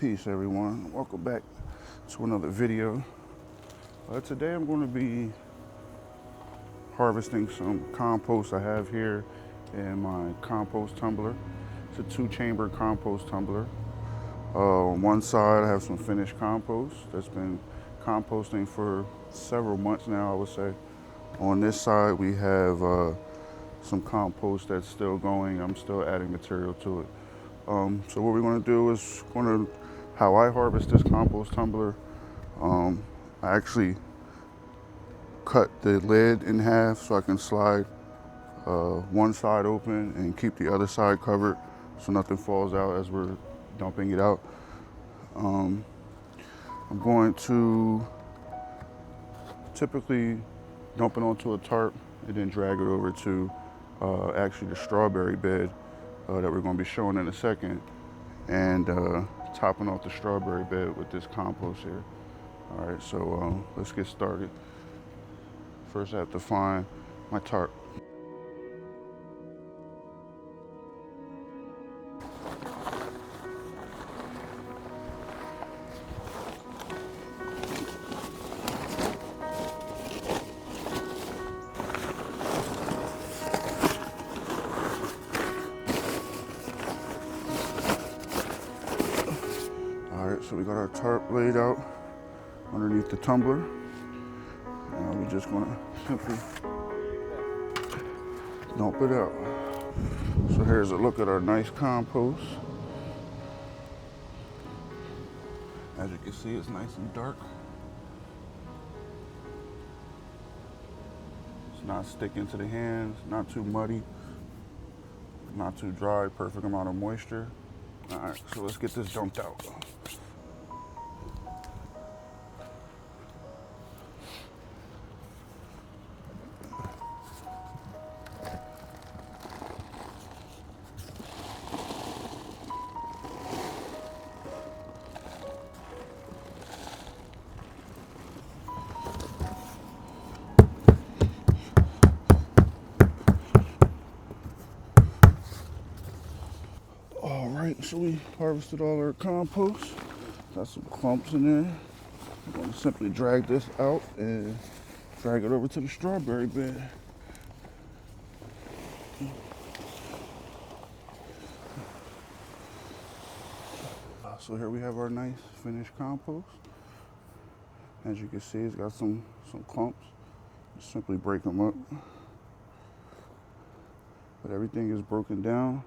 Peace everyone, welcome back to another video. Today I'm going to be harvesting some compost I have here in my compost tumbler. It's a 2-chamber compost tumbler. On one side I have some finished compost that's been composting for several months now, I would say. On this side we have some compost that's still going. I'm still adding material to it. So what we're going to do is how I harvest this compost tumbler. I actually cut the lid in half so I can slide one side open and keep the other side covered so nothing falls out as we're dumping it out. I'm going to typically dump it onto a tarp and then drag it over to actually the strawberry bed that we're going to be showing in a second, and topping off the strawberry bed with this compost here. All right, so let's get started. First I have to find my tarp. So we got our tarp laid out underneath the tumbler. Now we're just gonna simply dump it out. So here's a look at our nice compost. As you can see, it's nice and dark. It's not sticking to the hands, not too muddy, not too dry, perfect amount of moisture. All right, so let's get this dumped out. All right, so we harvested all our compost. Got some clumps in there. I'm going to simply drag this out and drag it over to the strawberry bed. So here we have our nice finished compost. As you can see, it's got some clumps. Just simply break them up. But everything is broken down.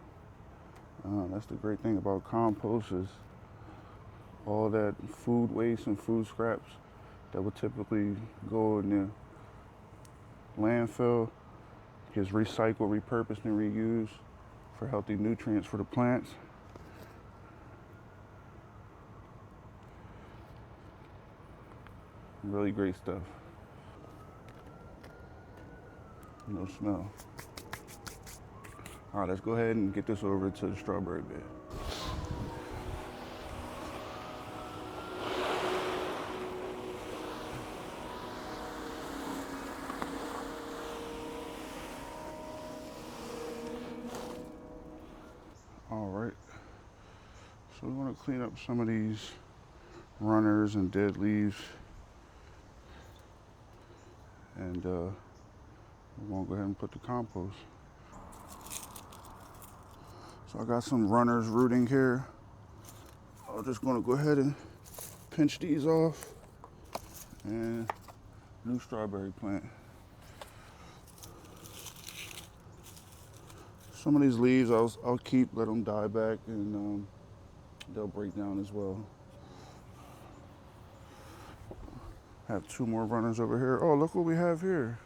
That's the great thing about compost, is all that food waste and food scraps that would typically go in the landfill gets recycled, repurposed, and reused for healthy nutrients for the plants. Really great stuff. No smell. All right, let's go ahead and get this over to the strawberry bed. All right, so we want to clean up some of these runners and dead leaves, and we're going to go ahead and put the compost. So I got some runners rooting here. I'm just going to go ahead and pinch these off, and new strawberry plant. Some of these leaves I'll keep, let them die back, and they'll break down as well. I have 2 more runners over here. Oh, look what we have here.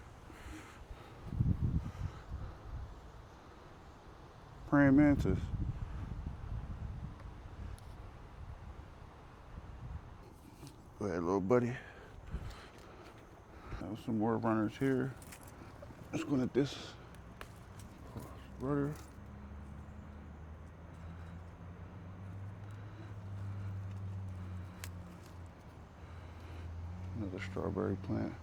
Praying mantis. Go ahead, little buddy. Have some more runners here. Let's go at this rudder. Another strawberry plant.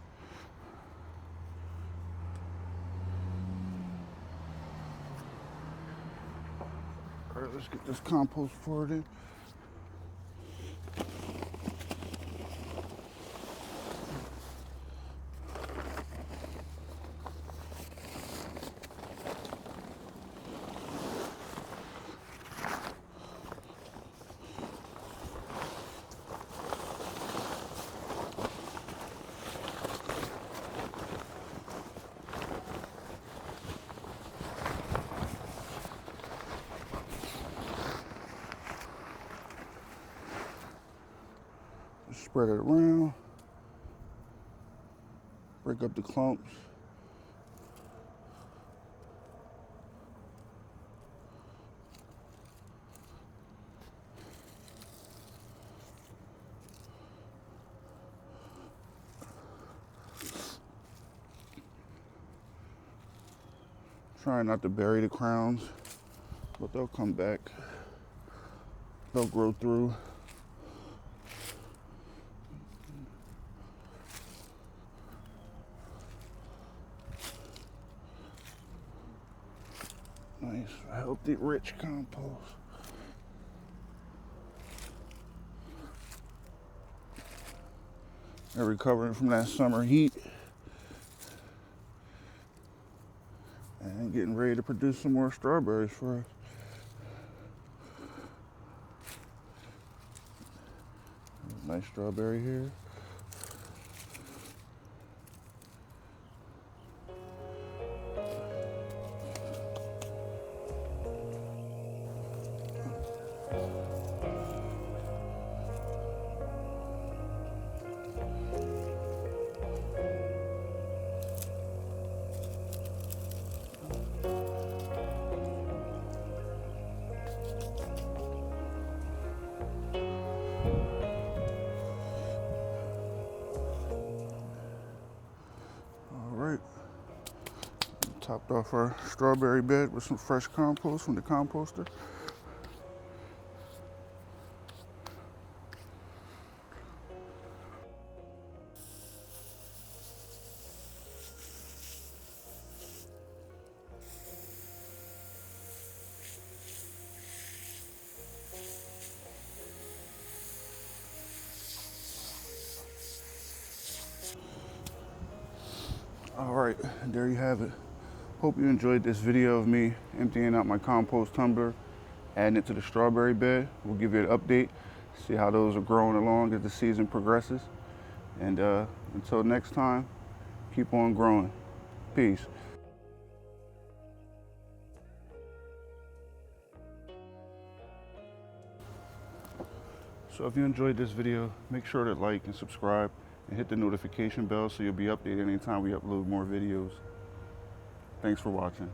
All right, let's get this compost poured in. Spread it around. Break up the clumps. Trying not to bury the crowns, but they'll come back. They'll grow through. Nice, healthy, rich compost. They're recovering from that summer heat and getting ready to produce some more strawberries for us. Nice strawberry here. All right. Topped off our strawberry bed with some fresh compost from the composter. All right, there you have it. Hope you enjoyed this video of me emptying out my compost tumbler, adding it to the strawberry bed. We'll give you an update, see how those are growing along as the season progresses. And until next time, keep on growing. Peace. So if you enjoyed this video, make sure to like and subscribe and hit the notification bell so you'll be updated anytime we upload more videos. Thanks for watching.